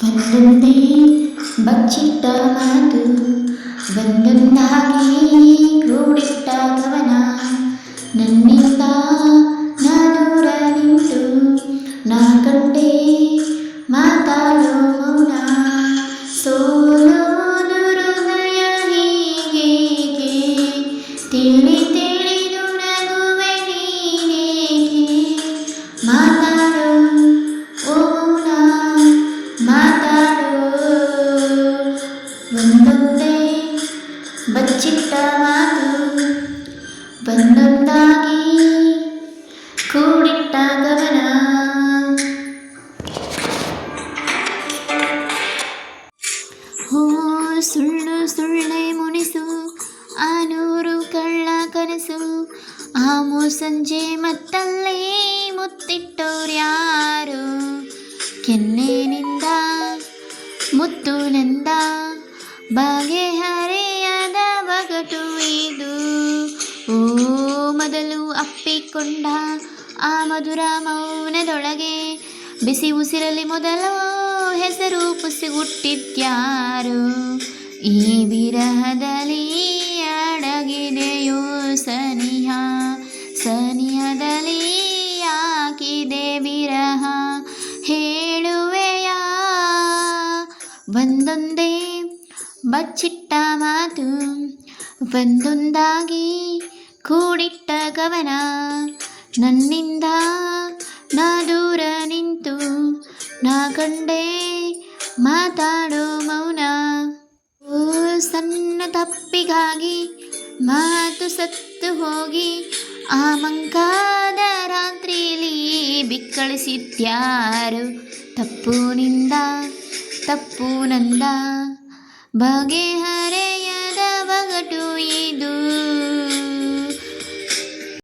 ಒಂದೊಂದೇ ಬಚ್ಚಿಟ್ಟ ಮಾತು ಒಂದೊಂದಾಗಿ ಕೂಡಿಟ್ಟ ಕವನ ನನ್ನಿಂದ ನಾ ದೂರ ನಿಂತು ನಾ ಕಂಡೆ ಮಾತಾಡೋ ಮೌನ ಸೋಲೋದು ಹೃದಯ ಹೀಗೇಕೆ ತಿಳಿ ತಿಳಿದು ನಗುವೆ ನೀನೇಕೆ ಮಾತಾಡೋ ಓ ಮೌನ ಮಾತಾಡೋ ಒಂದೊಂದೇ ಬಚ್ಚಿಟ್ಟ ಮಾತು ಒಂದೊಂದಾಗಿ ಕೂಡಿಟ್ಟ ಗಮನ ಹೋ ಸುಳ್ಳು ಸುಳ್ಳೆ ಮುನಿಸು ಆ ನೂರು ಕಳ್ಳ ಕನಸು ಆ ಸಂಜೆ ಮತ್ತಲ್ಲೇ ಮುತ್ತಿಟ್ಟೋರ್ಯಾರು ಕೆನ್ನೆನಿಂದ ಮುತ್ತುನಿಂದ ಬಗೆಹರೆಯದ ಬಗಟು ಇದು ಓ ಮೊದಲು ಅಪ್ಪಿಕೊಂಡ ಆ ಮಧುರ ಮೌನದೊಳಗೆ ಬಿಸಿ ಉಸಿರಲ್ಲಿ ಮೊದಲು ಹೆಸರು ಪುಸಿಗುಟ್ಟಿದ್ಯಾರು ಈ ವಿರಹದಲ್ಲಿ ಅಡಗಿದೆಯೋ ಸನಿಹ ಸನಿಹದಲ್ಲಿ ಯಾಕಿದೆ ವಿರಹ ಹೇಳುವೆಯಾ ಒಂದೊಂದೇ ಬಚ್ಚಿಟ್ಟ ಮಾತು ಒಂದೊಂದಾಗಿ ಕೂಡಿಟ್ಟ ಕವನ ನನ್ನಿಂದ ನಾ ದೂರ ನಿಂತು ನಾ ಕಂಡೆ ಮಾತಾಡೋ ಮೌನ ಓ ಸಣ್ಣ ತಪ್ಪಿಗಾಗಿ ಮಾತು ಸತ್ತು ಹೋಗಿ ಆ ಮಂಕಾದ ರಾತ್ರಿಯಲ್ಲಿ ಬಿಕ್ಕಳಿಸಿದ್ಯಾರು ತಪ್ಪು ನಿಂದ ತಪ್ಪು ನಂದ ಬಗೆಹರಿಯದ